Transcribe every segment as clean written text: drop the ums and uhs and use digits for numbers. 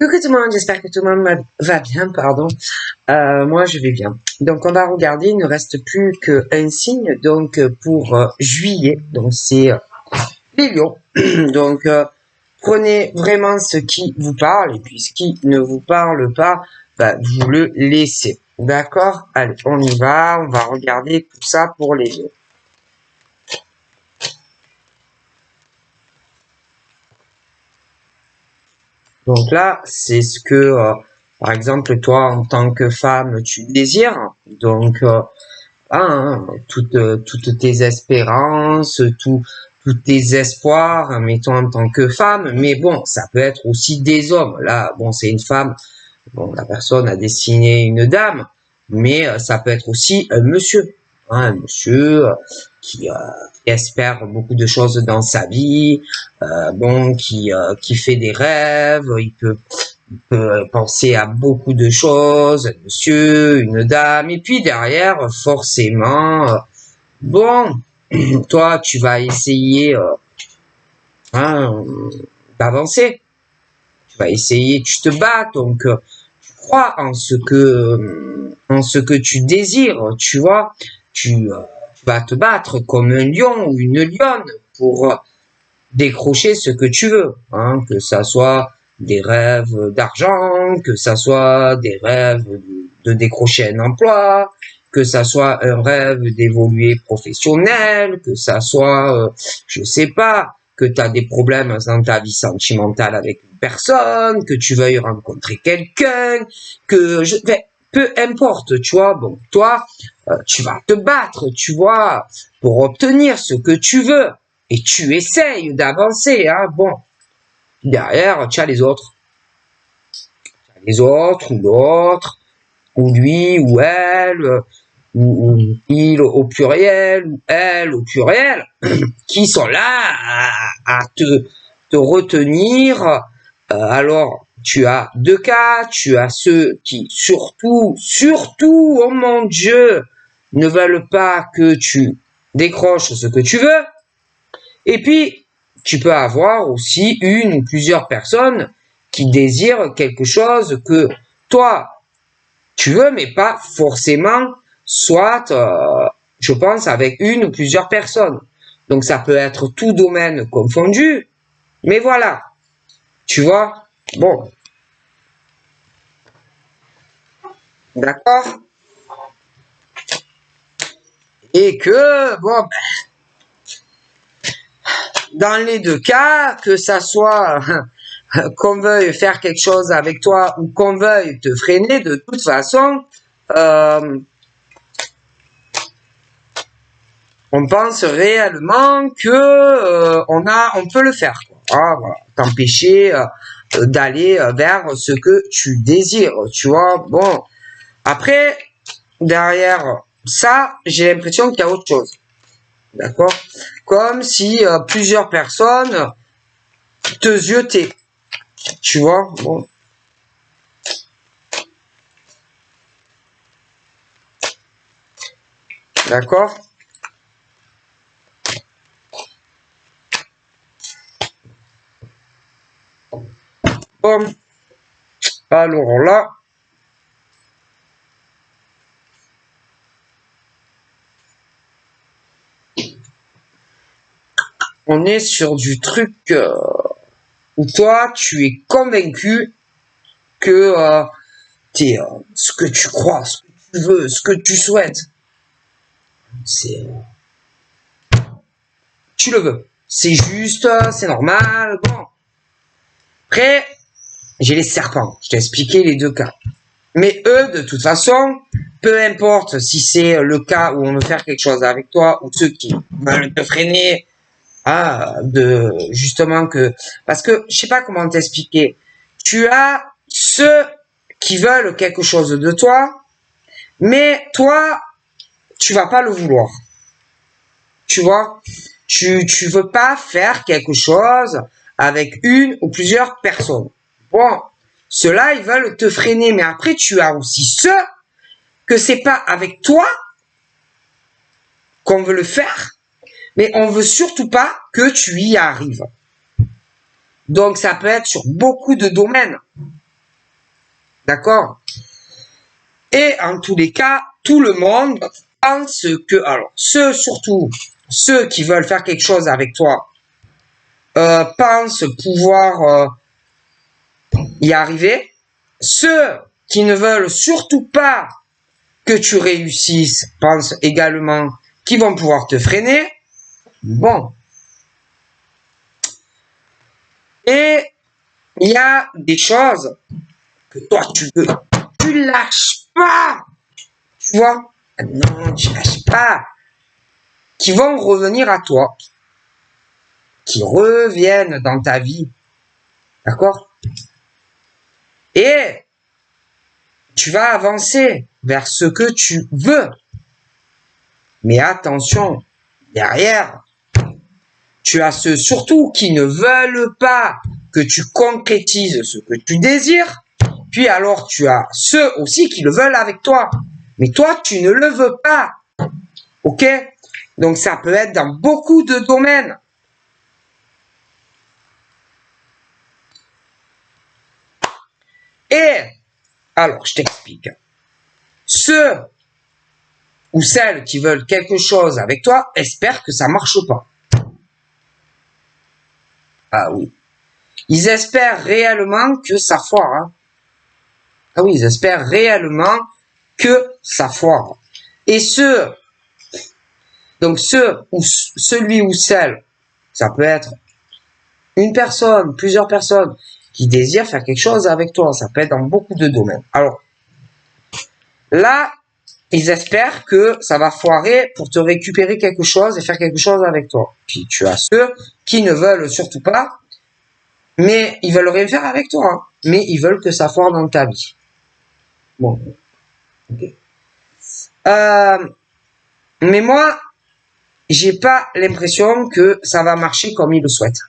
Coucou tout le monde, j'espère que tout le monde va bien, pardon. Moi, je vais bien. Donc, on va regarder, il ne reste plus qu'un signe, donc pour juillet, donc c'est les lions. Donc, prenez vraiment ce qui vous parle, et puis ce qui ne vous parle pas, bah, vous le laissez. D'accord? Allez, on y va, on va regarder tout ça pour les lions. Donc là, c'est ce que, par exemple, toi, en tant que femme, tu désires. Donc, toutes tes espérances, tous tes espoirs, mettons, en tant que femme. Mais bon, ça peut être aussi des hommes. Là, bon, c'est une femme. Bon, la personne a dessiné une dame, mais ça peut être aussi un monsieur. Un monsieur qui espère beaucoup de choses dans sa vie, qui fait des rêves, il peut penser à beaucoup de choses, un monsieur, une dame, et puis derrière, forcément, bon, toi, tu vas essayer hein, d'avancer, tu vas essayer, tu te bats, donc tu crois en ce que tu désires, tu vois, tu vas te battre comme un lion ou une lionne pour décrocher ce que tu veux, hein, que ça soit des rêves d'argent, que ça soit des rêves de décrocher un emploi, que ça soit un rêve d'évoluer professionnel, que ça soit, je sais pas, que tu as des problèmes dans ta vie sentimentale avec une personne, que tu veuilles rencontrer quelqu'un, peu importe, tu vois, bon, toi, tu vas te battre, tu vois, pour obtenir ce que tu veux. Et tu essayes d'avancer, hein, bon. Derrière, tu as les autres. Les autres, ou l'autre, ou lui, ou elle, ou il au pluriel, ou elle au pluriel, qui sont là à te retenir. Alors, tu as deux cas, tu as ceux qui, surtout, oh mon Dieu, ne veulent pas que tu décroches ce que tu veux. Et puis, tu peux avoir aussi une ou plusieurs personnes qui désirent quelque chose que toi, tu veux, mais pas forcément, soit, je pense, avec une ou plusieurs personnes. Donc, ça peut être tout domaine confondu, mais voilà, tu vois, bon, d'accord. Et que, bon, dans les deux cas, que ça soit qu'on veuille faire quelque chose avec toi ou qu'on veuille te freiner, de toute façon, on pense réellement que on peut le faire, quoi. Ah, voilà, t'empêcher d'aller vers ce que tu désires, tu vois. Bon, après, derrière ça, j'ai l'impression qu'il y a autre chose, d'accord? Comme si plusieurs personnes te ziotaient, tu vois. Bon, d'accord? Bon, alors là, on est sur du truc où toi, tu es convaincu que t'es ce que tu crois, ce que tu veux, ce que tu souhaites. C'est, tu le veux. C'est juste, c'est normal. Bon. Après, j'ai les serpents. Je t'ai expliqué les deux cas. Mais eux, de toute façon, peu importe si c'est le cas où on veut faire quelque chose avec toi ou ceux qui veulent te freiner, justement que, parce que je sais pas comment t'expliquer. Tu as ceux qui veulent quelque chose de toi, mais toi, tu vas pas le vouloir. Tu vois, tu veux pas faire quelque chose avec une ou plusieurs personnes. Bon, ceux-là, ils veulent te freiner, mais après, tu as aussi ceux que c'est pas avec toi qu'on veut le faire, mais on veut surtout pas que tu y arrives. Donc, ça peut être sur beaucoup de domaines. D'accord? Et en tous les cas, tout le monde pense que, alors, surtout ceux qui veulent faire quelque chose avec toi, pensent pouvoir y arriver. Ceux qui ne veulent surtout pas que tu réussisses pensent également qu'ils vont pouvoir te freiner. Bon. Et il y a des choses que toi tu lâches pas. Tu vois? Non, tu lâches pas. Qui vont revenir à toi. Qui reviennent dans ta vie. D'accord? Et tu vas avancer vers ce que tu veux. Mais attention, derrière, tu as ceux surtout qui ne veulent pas que tu concrétises ce que tu désires. Puis alors, tu as ceux aussi qui le veulent avec toi. Mais toi, tu ne le veux pas. Ok? Donc, ça peut être dans beaucoup de domaines. Et, alors, je t'explique. Ceux ou celles qui veulent quelque chose avec toi espèrent que ça marche pas. Ah oui. Ils espèrent réellement que ça foire. Hein. Ah oui, ils espèrent réellement que ça foire. Et donc celui ou celle, ça peut être une personne, plusieurs personnes qui désirent faire quelque chose avec toi. Ça peut être dans beaucoup de domaines. Alors, là, ils espèrent que ça va foirer pour te récupérer quelque chose et faire quelque chose avec toi. Puis tu as ceux qui ne veulent surtout pas, mais ils veulent rien faire avec toi. Hein, mais ils veulent que ça foire dans ta vie. Bon. Okay. Mais moi, j'ai pas l'impression que ça va marcher comme ils le souhaitent.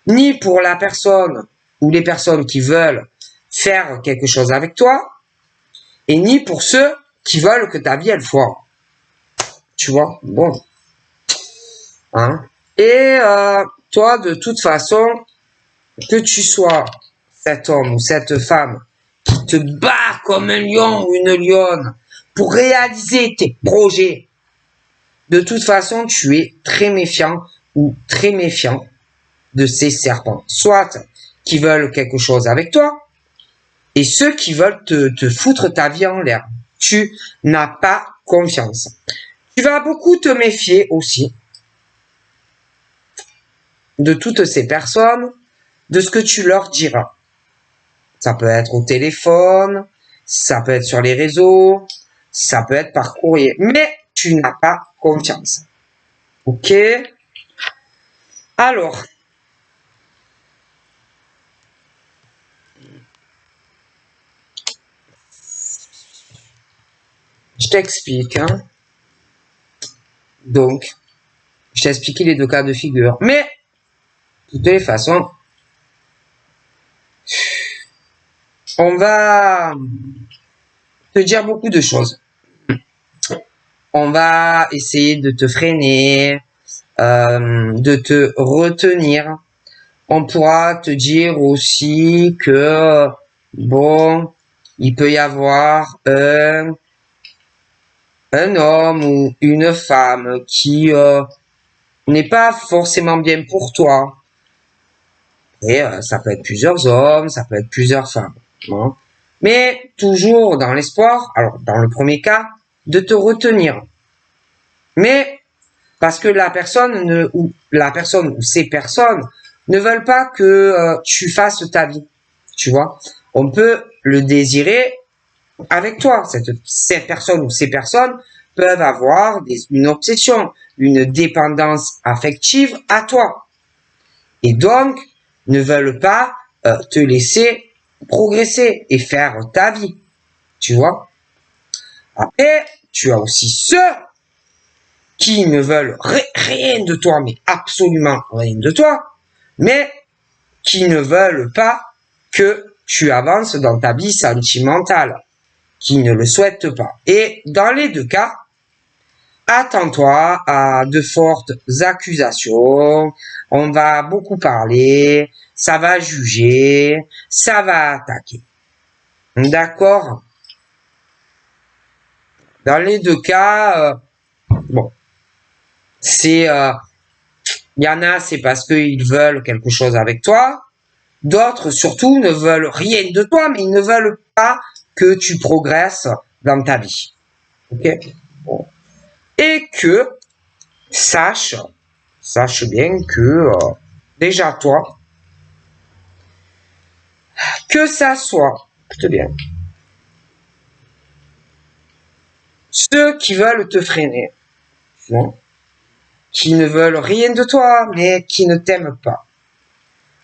Ni pour la personne ou les personnes qui veulent faire quelque chose avec toi, et ni pour ceux qui veulent que ta vie elle foire. Tu vois? Bon. Hein? Et toi, de toute façon, que tu sois cet homme ou cette femme qui te bat comme un lion ou une lionne pour réaliser tes projets, de toute façon, tu es très méfiant ou très méfiant de ces serpents. Soit qui veulent quelque chose avec toi, et ceux qui veulent te foutre ta vie en l'air. Tu n'as pas confiance. Tu vas beaucoup te méfier aussi de toutes ces personnes, de ce que tu leur diras. Ça peut être au téléphone, ça peut être sur les réseaux, ça peut être par courrier, mais tu n'as pas confiance. Ok? Alors, je t'explique. Hein. Donc, je t'ai expliqué les deux cas de figure. Mais, de toutes les façons, on va te dire beaucoup de choses. On va essayer de te freiner, de te retenir. On pourra te dire aussi que, bon, il peut y avoir un homme ou une femme qui n'est pas forcément bien pour toi. Et ça peut être plusieurs hommes, ça peut être plusieurs femmes. Hein. Mais toujours dans l'espoir, alors dans le premier cas, de te retenir. Mais parce que la personne ou ces personnes ne veulent pas que tu fasses ta vie. Tu vois, on peut le désirer avec toi. Cette personne ou ces personnes peuvent avoir une obsession, une dépendance affective à toi. Et donc, ne veulent pas te laisser progresser et faire ta vie. Tu vois? Après, tu as aussi ceux qui ne veulent rien de toi, mais absolument rien de toi, mais qui ne veulent pas que tu avances dans ta vie sentimentale, qui ne le souhaitent pas. Et dans les deux cas, attends-toi à de fortes accusations, on va beaucoup parler, ça va juger, ça va attaquer. D'accord? Dans les deux cas, bon, c'est, il y en a, c'est parce qu'ils veulent quelque chose avec toi. D'autres, surtout, ne veulent rien de toi, mais ils ne veulent pas que tu progresses dans ta vie. Ok? Bon. Et que, sache bien que, déjà toi, que ça soit, écoute bien, ceux qui veulent te freiner, tu vois, qui ne veulent rien de toi, mais qui ne t'aiment pas.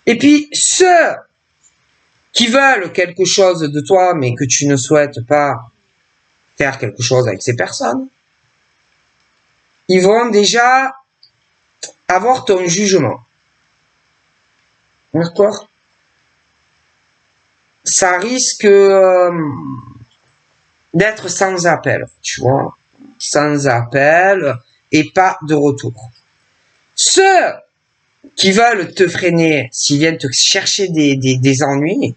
Et puis, ceux qui veulent quelque chose de toi, mais que tu ne souhaites pas faire quelque chose avec ces personnes, ils vont déjà avoir ton jugement. D'accord? Ça risque d'être sans appel, tu vois, sans appel et pas de retour. Ceux qui veulent te freiner, s'ils viennent te chercher des ennuis,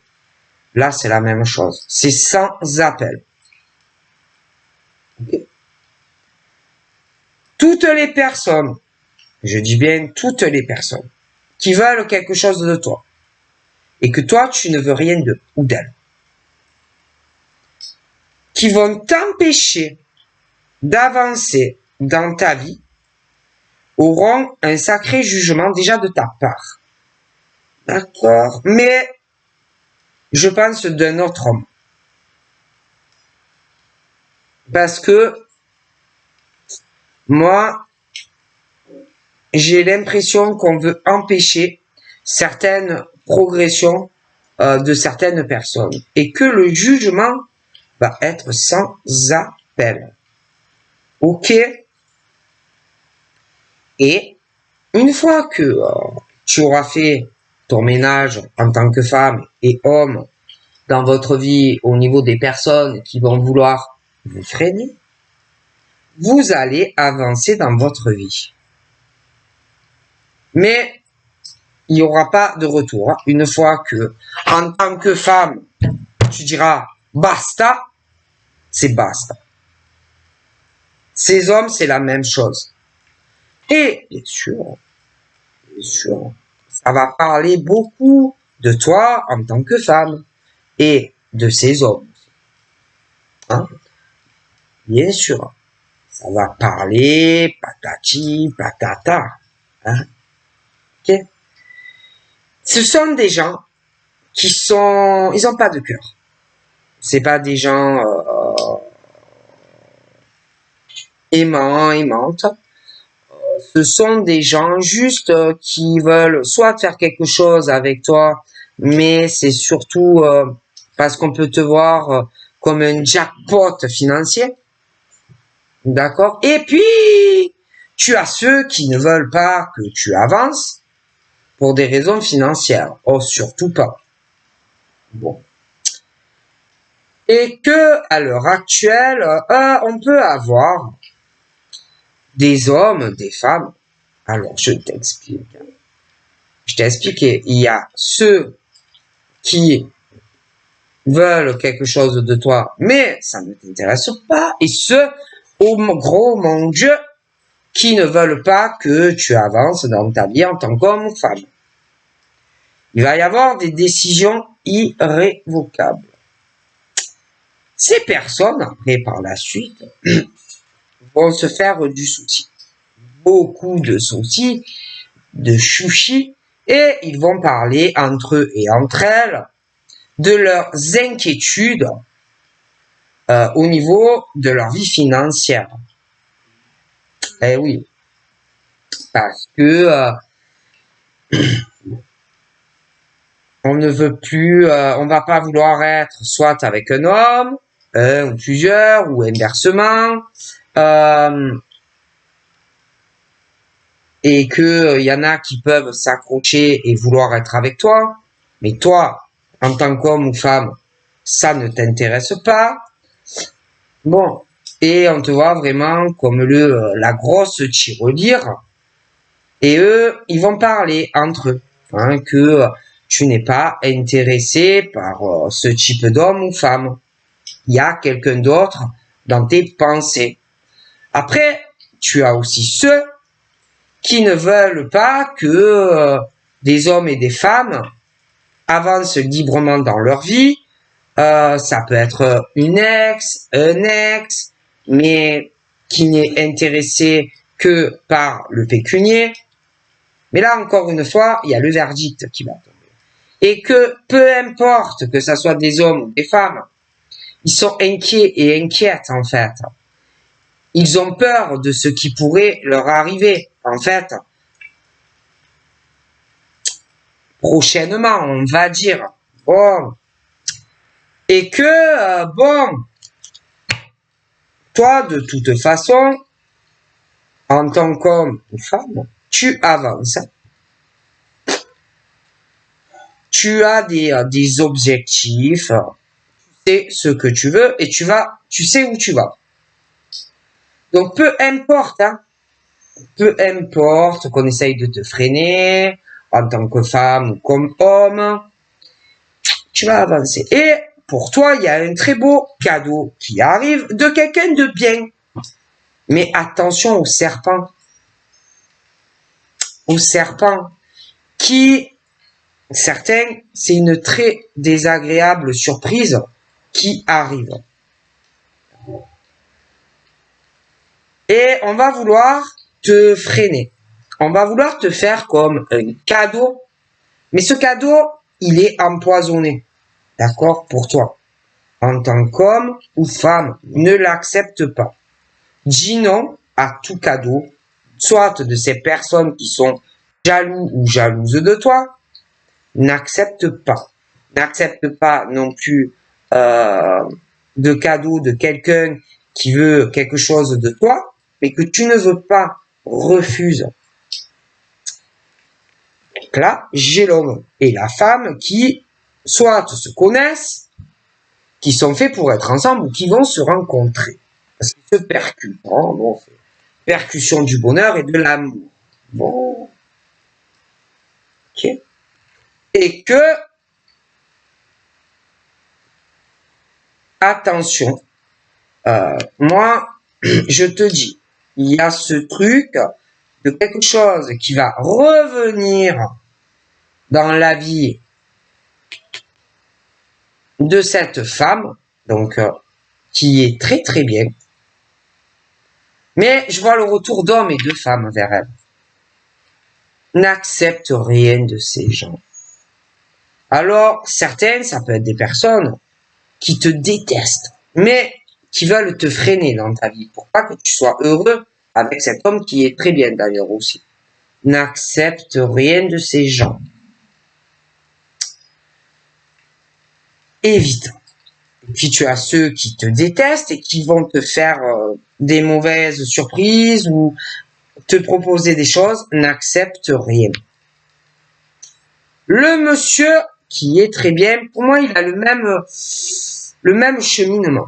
là c'est la même chose. C'est sans appel. Okay. Toutes les personnes, je dis bien toutes les personnes, qui veulent quelque chose de toi, et que toi tu ne veux rien d'eux ou d'elles, qui vont t'empêcher d'avancer dans ta vie, auront un sacré jugement déjà de ta part. D'accord? Mais je pense d'un autre homme. Parce que moi, j'ai l'impression qu'on veut empêcher certaines progressions de certaines personnes et que le jugement va être sans appel. Ok? Et une fois que tu auras fait ton ménage en tant que femme et homme dans votre vie au niveau des personnes qui vont vouloir vous freiner, vous allez avancer dans votre vie. Mais il n'y aura pas de retour. Une fois que, en tant que femme, tu diras basta, c'est basta. Ces hommes, c'est la même chose. Et bien sûr, ça va parler beaucoup de toi en tant que femme et de ces hommes. Hein? Bien sûr, ça va parler patati, patata. Hein? Okay? Ce sont des gens qui sont, ils ont pas de cœur. C'est pas des gens aimants, aimantes. Ce sont des gens juste qui veulent soit faire quelque chose avec toi, mais c'est surtout parce qu'on peut te voir comme un jackpot financier. D'accord? Et puis, tu as ceux qui ne veulent pas que tu avances pour des raisons financières. Oh, surtout pas. Bon. Et que, à l'heure actuelle, on peut avoir des hommes, des femmes. Alors, je t'explique. Je t'ai expliqué. Il y a ceux qui veulent quelque chose de toi, mais ça ne t'intéresse pas. Et ceux, oh gros mon Dieu, qui ne veulent pas que tu avances dans ta vie en tant qu'homme ou femme. Il va y avoir des décisions irrévocables. Ces personnes, après, par la suite, vont se faire du souci. Beaucoup de soucis, de chouchis, et ils vont parler entre eux et entre elles de leurs inquiétudes au niveau de leur vie financière. Eh oui, parce que on ne veut plus, on va pas vouloir être soit avec un homme, un ou plusieurs, ou inversement, et que y en a qui peuvent s'accrocher et vouloir être avec toi, mais toi, en tant qu'homme ou femme, ça ne t'intéresse pas. Bon, et on te voit vraiment comme la grosse tirelire, et eux, ils vont parler entre eux, hein, que tu n'es pas intéressé par ce type d'homme ou femme. Il y a quelqu'un d'autre dans tes pensées. Après, tu as aussi ceux qui ne veulent pas que des hommes et des femmes avancent librement dans leur vie. Ça peut être une ex, un ex, mais qui n'est intéressé que par le pécunier. Mais là, encore une fois, il y a le verdict qui va tomber. Et que peu importe que ça soit des hommes ou des femmes, ils sont inquiets et inquiètes en fait. Ils ont peur de ce qui pourrait leur arriver. En fait, prochainement, on va dire. Bon. Et que, bon, toi, de toute façon, en tant qu'homme ou femme, tu avances. Tu as des objectifs, tu sais ce que tu veux et tu sais où tu vas. Donc, peu importe, hein, peu importe qu'on essaye de te freiner en tant que femme ou comme homme, tu vas avancer. Et pour toi, il y a un très beau cadeau qui arrive de quelqu'un de bien. Mais attention au serpent. Au serpent qui, certains, c'est une très désagréable surprise qui arrive. Et on va vouloir te freiner. On va vouloir te faire comme un cadeau. Mais ce cadeau, il est empoisonné. D'accord? Pour toi. En tant qu'homme ou femme, ne l'accepte pas. Dis non à tout cadeau, soit de ces personnes qui sont jaloux ou jalouses de toi. N'accepte pas. N'accepte pas non plus de cadeau de quelqu'un qui veut quelque chose de toi, mais que tu ne veux pas. Refuse. Donc là, j'ai l'homme et la femme qui soit se connaissent, qui sont faits pour être ensemble ou qui vont se rencontrer. Parce qu'ils se percutent. Hein, bon, percussion du bonheur et de l'amour. Bon. Ok. Et que, attention, moi, je te dis, il y a ce truc de quelque chose qui va revenir dans la vie de cette femme, donc qui est très très bien. Mais je vois le retour d'hommes et de femmes vers elle. N'accepte rien de ces gens. Alors, certaines, ça peut être des personnes qui te détestent, mais qui veulent te freiner dans ta vie pour pas que tu sois heureux avec cet homme qui est très bien d'ailleurs aussi. N'accepte rien de ces gens. Évite. Et puis tu as ceux qui te détestent et qui vont te faire des mauvaises surprises ou te proposer des choses. N'accepte rien. Le monsieur qui est très bien, pour moi, il a le même cheminement.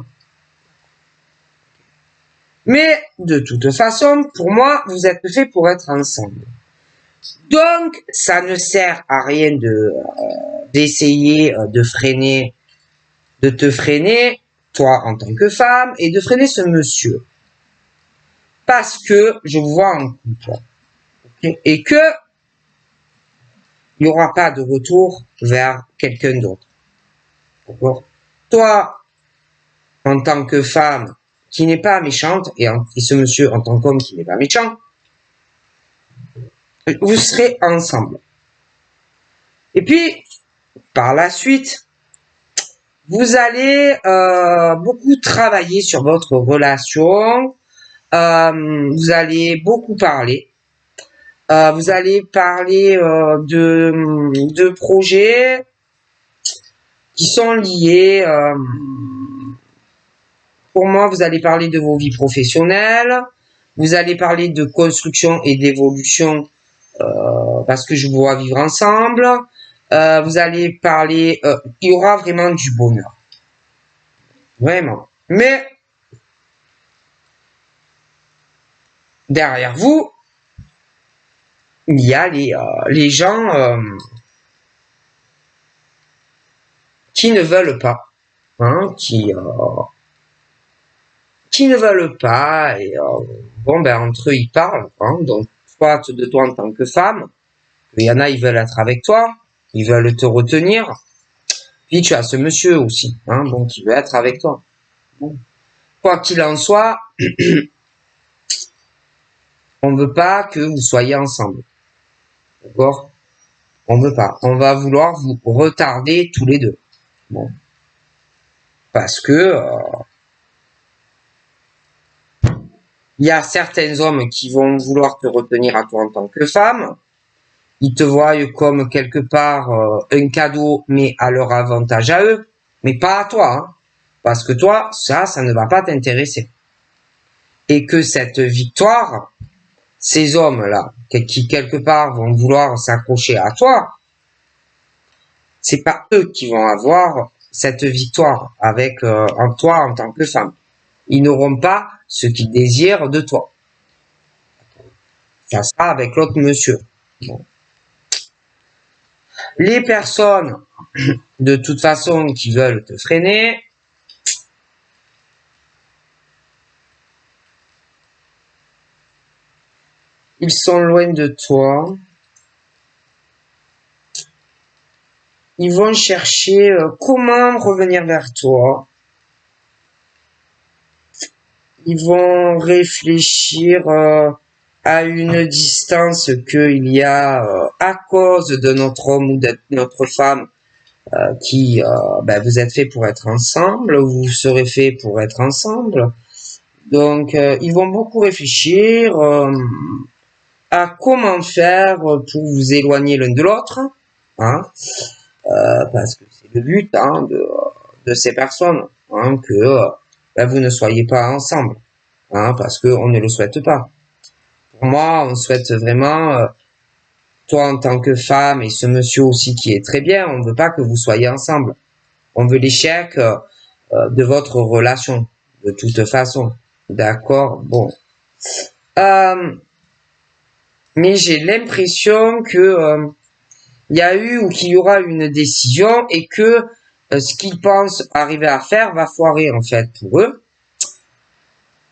Mais de toute façon, pour moi, vous êtes fait pour être ensemble. Donc, ça ne sert à rien d'essayer de te freiner, toi en tant que femme, et de freiner ce monsieur. Parce que je vous vois en couple. Okay? Et que il n'y aura pas de retour vers quelqu'un d'autre. D'accord? Toi, en tant que femme qui n'est pas méchante, et ce monsieur en tant qu'homme qui n'est pas méchant, vous serez ensemble. Et puis, par la suite, vous allez beaucoup travailler sur votre relation, vous allez beaucoup parler, vous allez parler de projets qui sont liés, pour moi, vous allez parler de vos vies professionnelles, vous allez parler de construction et d'évolution parce que je vous vois vivre ensemble, vous allez parler, il y aura vraiment du bonheur. Vraiment. Mais, derrière vous, il y a les gens qui ne veulent pas, hein, qui ne veulent pas, et bon, ben, entre eux, ils parlent, hein, donc, soit de toi en tant que femme, il y en a, ils veulent être avec toi, ils veulent te retenir, puis tu as ce monsieur aussi, hein, bon, qui veut être avec toi. Bon. Quoi qu'il en soit, on veut pas que vous soyez ensemble, d'accord? On veut pas, on va vouloir vous retarder tous les deux, bon, parce que il y a certains hommes qui vont vouloir te retenir à toi en tant que femme. Ils te voient comme quelque part un cadeau, mais à leur avantage à eux, mais pas à toi, hein, parce que toi, ça ne va pas t'intéresser. Et que cette victoire, ces hommes-là, qui quelque part vont vouloir s'accrocher à toi, c'est pas eux qui vont avoir cette victoire avec en toi en tant que femme. Ils n'auront pas ce qu'ils désirent de toi. Ça sera avec l'autre monsieur. Bon. Les personnes, de toute façon, qui veulent te freiner, ils sont loin de toi. Ils vont chercher comment revenir vers toi. Ils vont réfléchir à une distance qu'il y a à cause de notre homme ou de notre femme qui vous êtes fait pour être ensemble, vous serez fait pour être ensemble. Donc ils vont beaucoup réfléchir à comment faire pour vous éloigner l'un de l'autre, hein, parce que c'est le but hein, de ces personnes, hein, que vous ne soyez pas ensemble, hein, parce qu'on ne le souhaite pas. Pour moi, on souhaite vraiment, toi en tant que femme et ce monsieur aussi qui est très bien, on ne veut pas que vous soyez ensemble. On veut l'échec de votre relation, de toute façon. D'accord, bon. Mais j'ai l'impression que il y a eu ou qu'il y aura une décision et que ce qu'ils pensent arriver à faire va foirer en fait pour eux.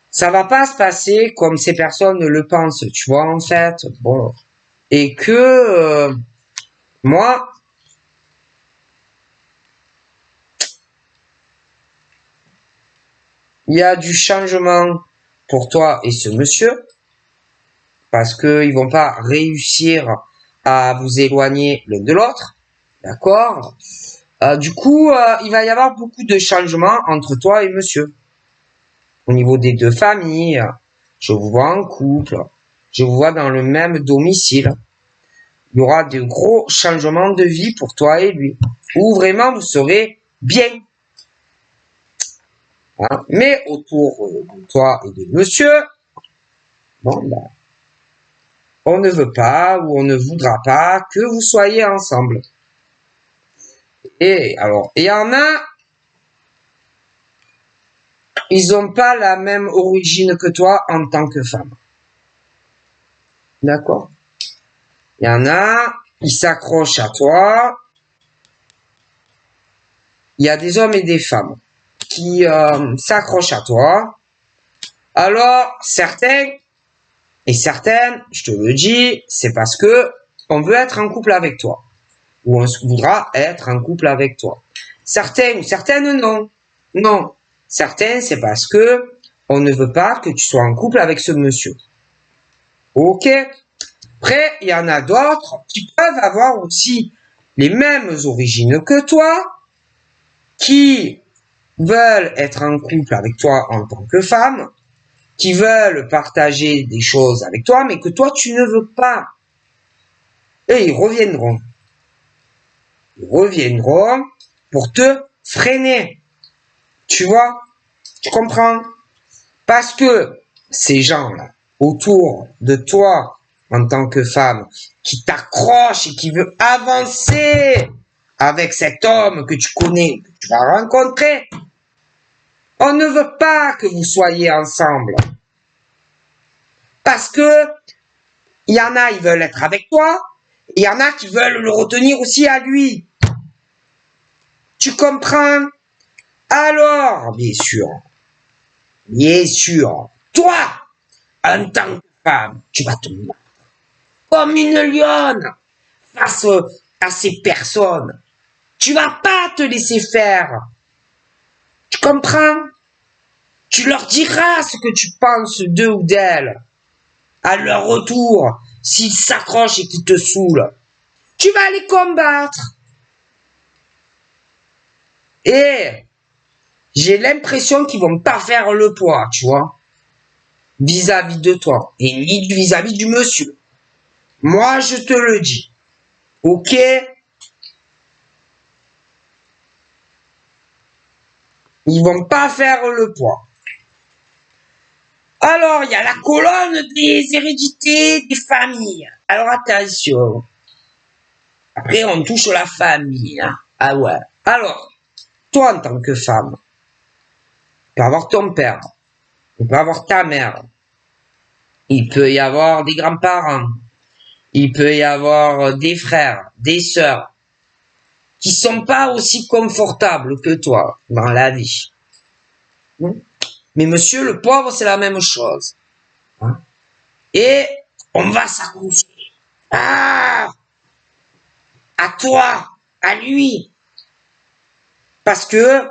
Ça va pas se passer comme ces personnes le pensent, tu vois en fait. Bon, et que moi, il y a du changement pour toi et ce monsieur parce que ils vont pas réussir à vous éloigner l'un de l'autre, d'accord? Du coup, il va y avoir beaucoup de changements entre toi et monsieur. Au niveau des deux familles, je vous vois en couple, je vous vois dans le même domicile. Il y aura de gros changements de vie pour toi et lui, où vraiment vous serez bien. Hein? Mais autour de toi et de monsieur, bon, ben, on ne veut pas ou on ne voudra pas que vous soyez ensemble. Et alors, il y en a, ils n'ont pas la même origine que toi en tant que femme. D'accord? Il y en a, ils s'accrochent à toi. Il y a des hommes et des femmes qui s'accrochent à toi. Alors, certains et certaines, je te le dis, c'est parce que on veut être en couple avec toi. Ou on voudra être en couple avec toi. Certains ou certaines, non. Non. Certains, c'est parce que on ne veut pas que tu sois en couple avec ce monsieur. Ok? Après, il y en a d'autres qui peuvent avoir aussi les mêmes origines que toi, qui veulent être en couple avec toi en tant que femme, qui veulent partager des choses avec toi, mais que toi, tu ne veux pas. Et ils reviendront. Ils reviendront pour te freiner. Tu vois? Tu comprends? Parce que ces gens-là, autour de toi, en tant que femme, qui t'accrochent et qui veut avancer avec cet homme que tu connais, que tu vas rencontrer, on ne veut pas que vous soyez ensemble. Parce que il y en a, ils veulent être avec toi, et il y en a qui veulent le retenir aussi à lui. Tu comprends? Alors, bien sûr, toi, en tant que femme, tu vas te battre comme une lionne face à ces personnes. Tu vas pas te laisser faire. Tu comprends? Tu leur diras ce que tu penses d'eux ou d'elles. À leur retour, s'ils s'accrochent et qu'ils te saoulent, tu vas les combattre. Et j'ai l'impression qu'ils vont pas faire le poids, tu vois, vis-à-vis de toi et ni vis-à-vis du monsieur. Moi, je te le dis. Ok? Ils vont pas faire le poids. Alors, il y a la colonne des hérédités des familles. Alors, attention. Après, on touche la famille. Hein. Ah ouais. Alors, toi, en tant que femme, tu peux avoir ton père. Tu peux avoir ta mère. Il peut y avoir des grands-parents. Il peut y avoir des frères, des sœurs, qui sont pas aussi confortables que toi dans la vie. Mais monsieur le pauvre, c'est la même chose. Hein? Et on va s'accrocher. Ah! À toi, à lui. Parce que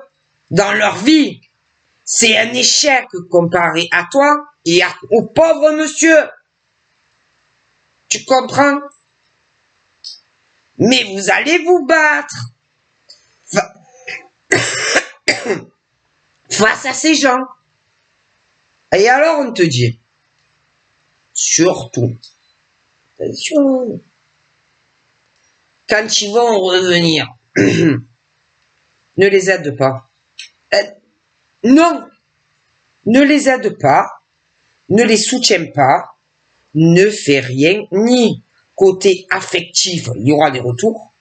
dans leur vie, c'est un échec comparé à toi et au pauvre monsieur. Tu comprends? Mais vous allez vous battre face à ces gens. Et alors on te dit, surtout, attention, quand ils vont revenir, ne les aide pas. Non, ne les aide pas, ne les soutiens pas, ne fais rien, ni côté affectif, il y aura des retours,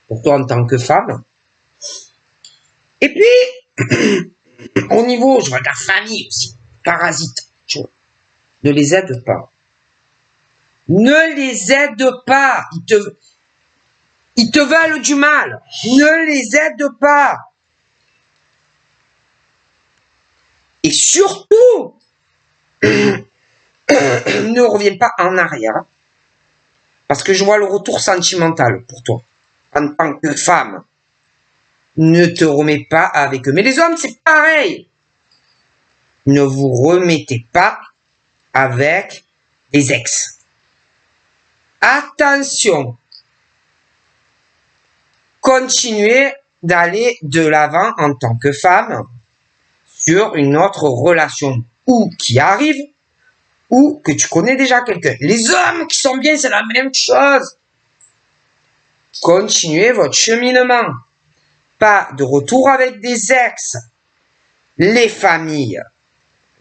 pour toi en tant que femme. Et puis, au niveau, je vois ta famille aussi, parasite, tu vois, ne les aide pas. Ne les aide pas, ils te veulent du mal, ne les aide pas. Et surtout, ne reviens pas en arrière, parce que je vois le retour sentimental pour toi, en tant que femme. Ne te remets pas avec eux. Mais les hommes, c'est pareil. Ne vous remettez pas avec les ex. Attention. Continuez d'aller de l'avant en tant que femme sur une autre relation ou qui arrive ou que tu connais déjà quelqu'un. Les hommes qui sont bien, c'est la même chose. Continuez votre cheminement. Pas de retour avec des ex. Les familles.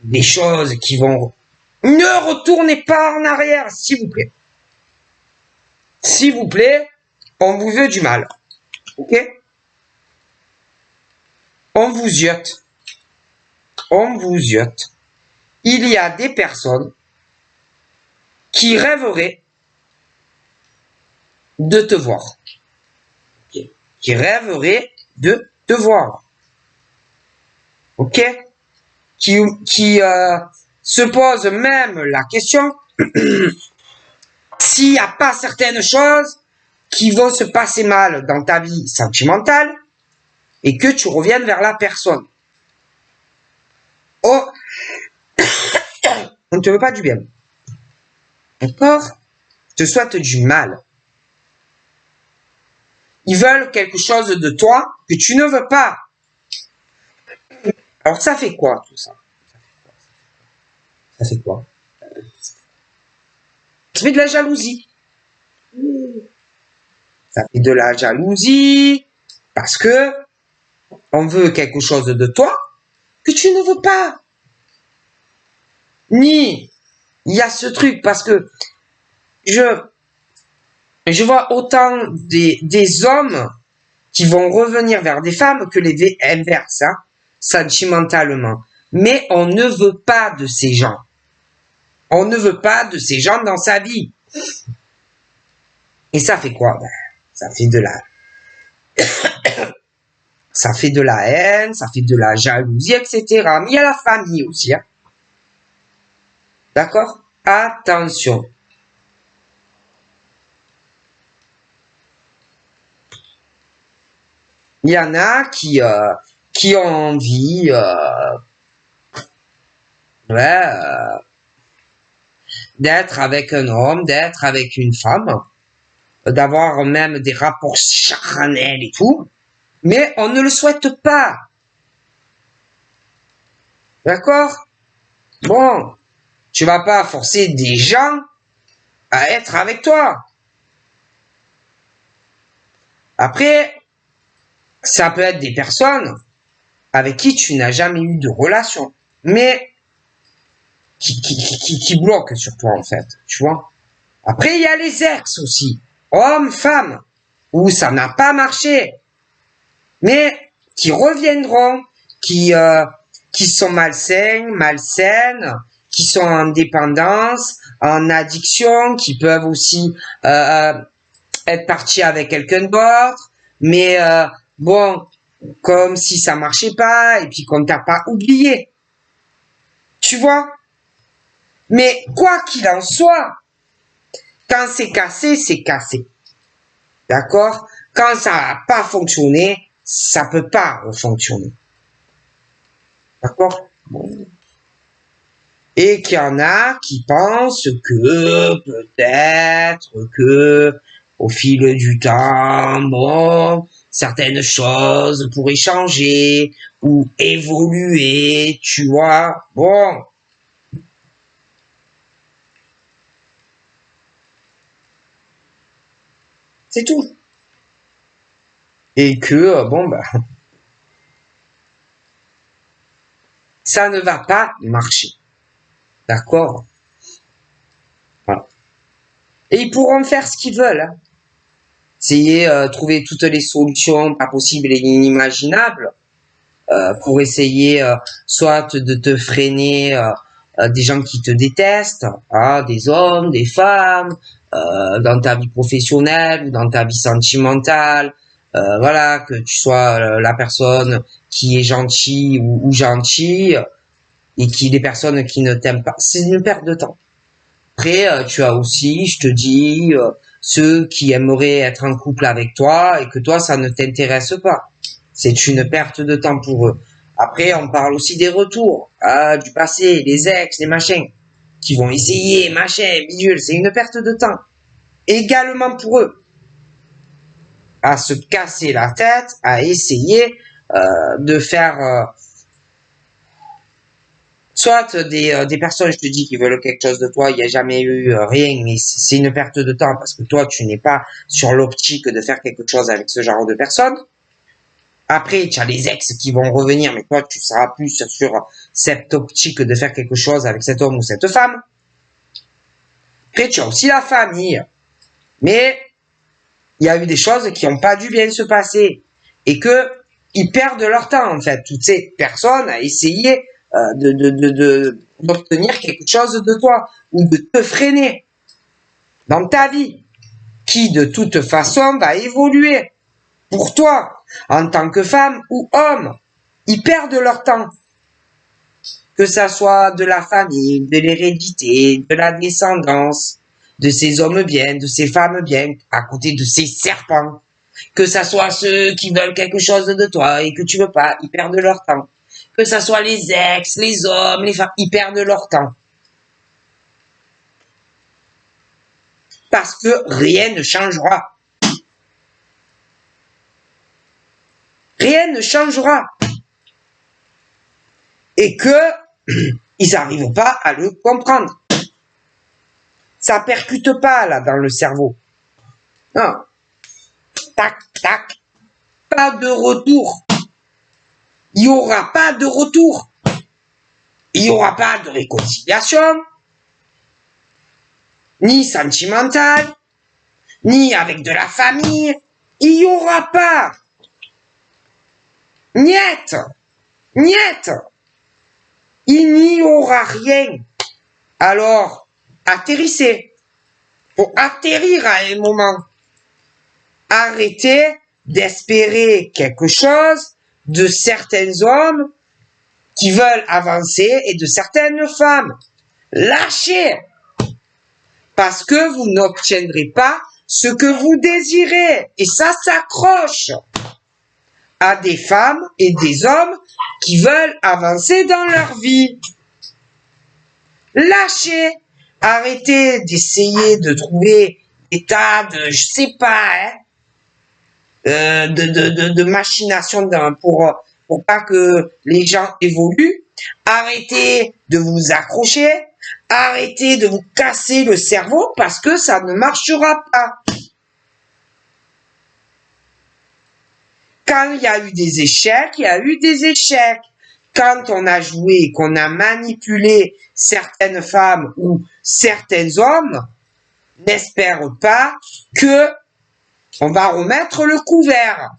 Des choses qui vont... Ne retournez pas en arrière, s'il vous plaît. S'il vous plaît, on vous veut du mal. Ok? On vous ziote. On vous ziote. Il y a des personnes qui rêveraient de te voir. Okay. Qui rêveraient de te voir. Ok? Qui se pose même la question s'il n'y a pas certaines choses qui vont se passer mal dans ta vie sentimentale et que tu reviennes vers la personne. Oh, on ne te veut pas du bien. D'accord? Te souhaite du mal. Ils veulent quelque chose de toi que tu ne veux pas. Alors ça fait quoi tout ça? Ça fait quoi? Ça fait de la jalousie. Ça fait de la jalousie parce que on veut quelque chose de toi que tu ne veux pas. Ni il y a ce truc parce que je vois autant des hommes qui vont revenir vers des femmes que les inverses, hein, sentimentalement. Mais on ne veut pas de ces gens. On ne veut pas de ces gens dans sa vie. Et ça fait quoi? Ben, ça fait de la... Ça fait de la haine, ça fait de la jalousie, etc. Mais il y a la famille aussi. Hein. D'accord? Attention. Il y en a qui ont envie ouais, d'être avec un homme, d'être avec une femme, d'avoir même des rapports charnels et tout, mais on ne le souhaite pas. D'accord? Bon, tu vas pas forcer des gens à être avec toi. Après, ça peut être des personnes avec qui tu n'as jamais eu de relation, mais qui bloquent sur toi, en fait, tu vois. Après, il y a les ex aussi, hommes, femmes, où ça n'a pas marché, mais qui reviendront, qui sont malsaines, qui sont en dépendance, en addiction, qui peuvent aussi être partis avec quelqu'un d'autre, mais bon, comme si ça marchait pas et puis qu'on t'a pas oublié. Tu vois? Mais quoi qu'il en soit, quand c'est cassé, c'est cassé. D'accord? Quand ça n'a pas fonctionné, ça peut pas fonctionner. D'accord? Bon. Et qu'il y en a qui pensent que peut-être que au fil du temps, bon, certaines choses pourraient changer ou évoluer, tu vois. Bon, c'est tout. Et que, bon, bah, ça ne va pas marcher. D'accord? Voilà. Et ils pourront faire ce qu'ils veulent. Hein. Essayer trouver toutes les solutions pas possibles et inimaginables pour essayer soit de te freiner des gens qui te détestent, hein, des hommes, des femmes, dans ta vie professionnelle ou dans ta vie sentimentale. Voilà, que tu sois la personne qui est gentille ou gentille et qui les personnes qui ne t'aiment pas. C'est une perte de temps. Après, tu as aussi, je te dis, ceux qui aimeraient être en couple avec toi et que toi, ça ne t'intéresse pas. C'est une perte de temps pour eux. Après, on parle aussi des retours, du passé, les ex, les machins, qui vont essayer, machin, bidule. C'est une perte de temps. Également pour eux, à se casser la tête, à essayer de faire soit des personnes, je te dis, qui veulent quelque chose de toi, il n'y a jamais eu rien, mais c'est une perte de temps parce que toi, tu n'es pas sur l'optique de faire quelque chose avec ce genre de personnes. Après, tu as les ex qui vont revenir, mais toi, tu seras plus sur cette optique de faire quelque chose avec cet homme ou cette femme. Après, tu as aussi la famille. Mais il y a eu des choses qui n'ont pas dû bien se passer. Et que ils perdent leur temps, en fait. Toutes ces personnes à essayer d'obtenir quelque chose de toi ou de te freiner dans ta vie qui de toute façon va évoluer pour toi en tant que femme ou homme. Ils perdent leur temps. Que ça soit de la famille, de l'hérédité, de la descendance, de ces hommes bien, de ces femmes bien, à côté de ces serpents. Que ça soit ceux qui veulent quelque chose de toi et que tu veux pas, ils perdent leur temps. Que ça soit les ex, les hommes, les femmes, ils perdent leur temps. Parce que rien ne changera. Rien ne changera. Et que ils n'arrivent pas à le comprendre. Ça percute pas là dans le cerveau. Non. Tac, tac. Pas de retour. Il n'y aura pas de retour. Il n'y aura pas de réconciliation, ni sentimentale, ni avec de la famille. Il n'y aura pas. Niet. Niet. Il n'y aura rien. Alors, atterrissez. Faut atterrir à un moment. Arrêtez d'espérer quelque chose de certains hommes qui veulent avancer et de certaines femmes. Lâchez! Parce que vous n'obtiendrez pas ce que vous désirez. Et ça s'accroche à des femmes et des hommes qui veulent avancer dans leur vie. Lâchez! Arrêtez d'essayer de trouver des tas de, je sais pas, de machinations pour pas que les gens évoluent. Arrêtez de vous accrocher. Arrêtez de vous casser le cerveau parce que ça ne marchera pas. Quand il y a eu des échecs, il y a eu des échecs. Quand on a joué, qu'on a manipulé certaines femmes ou certains hommes, n'espère pas que on va remettre le couvert.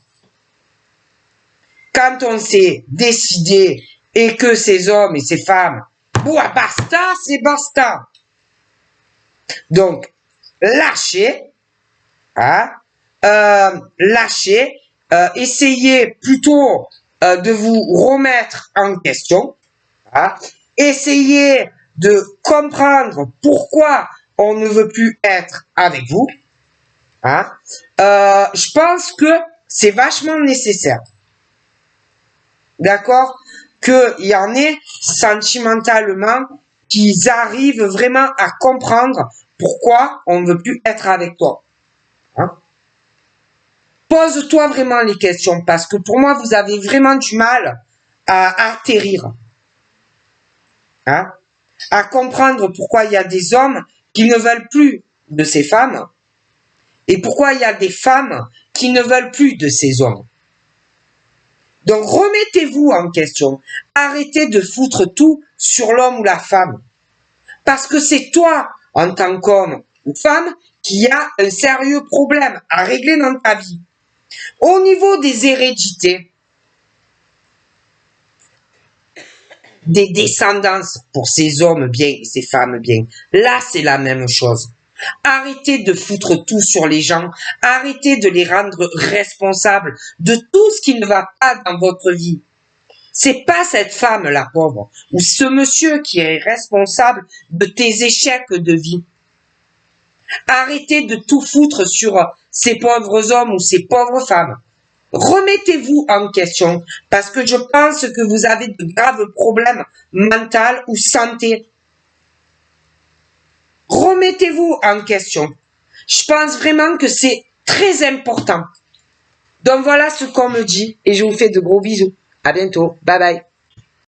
Quand on s'est décidé et que ces hommes et ces femmes, basta, c'est basta. Donc, lâchez, lâchez, essayez plutôt de vous remettre en question, essayez de comprendre pourquoi on ne veut plus être avec vous. Je pense que c'est vachement nécessaire. D'accord? Qu'il y en ait sentimentalement qui arrivent vraiment à comprendre pourquoi on ne veut plus être avec toi. Pose-toi vraiment les questions parce que pour moi, vous avez vraiment du mal à atterrir. À comprendre pourquoi il y a des hommes qui ne veulent plus de ces femmes et pourquoi il y a des femmes qui ne veulent plus de ces hommes. Donc, remettez-vous en question. Arrêtez de foutre tout sur l'homme ou la femme. Parce que c'est toi, en tant qu'homme ou femme, qui a un sérieux problème à régler dans ta vie. Au niveau des hérédités, des descendances pour ces hommes bien et ces femmes bien, là, c'est la même chose. Arrêtez de foutre tout sur les gens. Arrêtez de les rendre responsables de tout ce qui ne va pas dans votre vie. C'est pas cette femme, la pauvre, ou ce monsieur qui est responsable de tes échecs de vie. Arrêtez de tout foutre sur ces pauvres hommes ou ces pauvres femmes. Remettez-vous en question, parce que je pense que vous avez de graves problèmes mentaux ou santé. Remettez-vous en question. Je pense vraiment que c'est très important. Donc voilà ce qu'on me dit et je vous fais de gros bisous. À bientôt. Bye bye.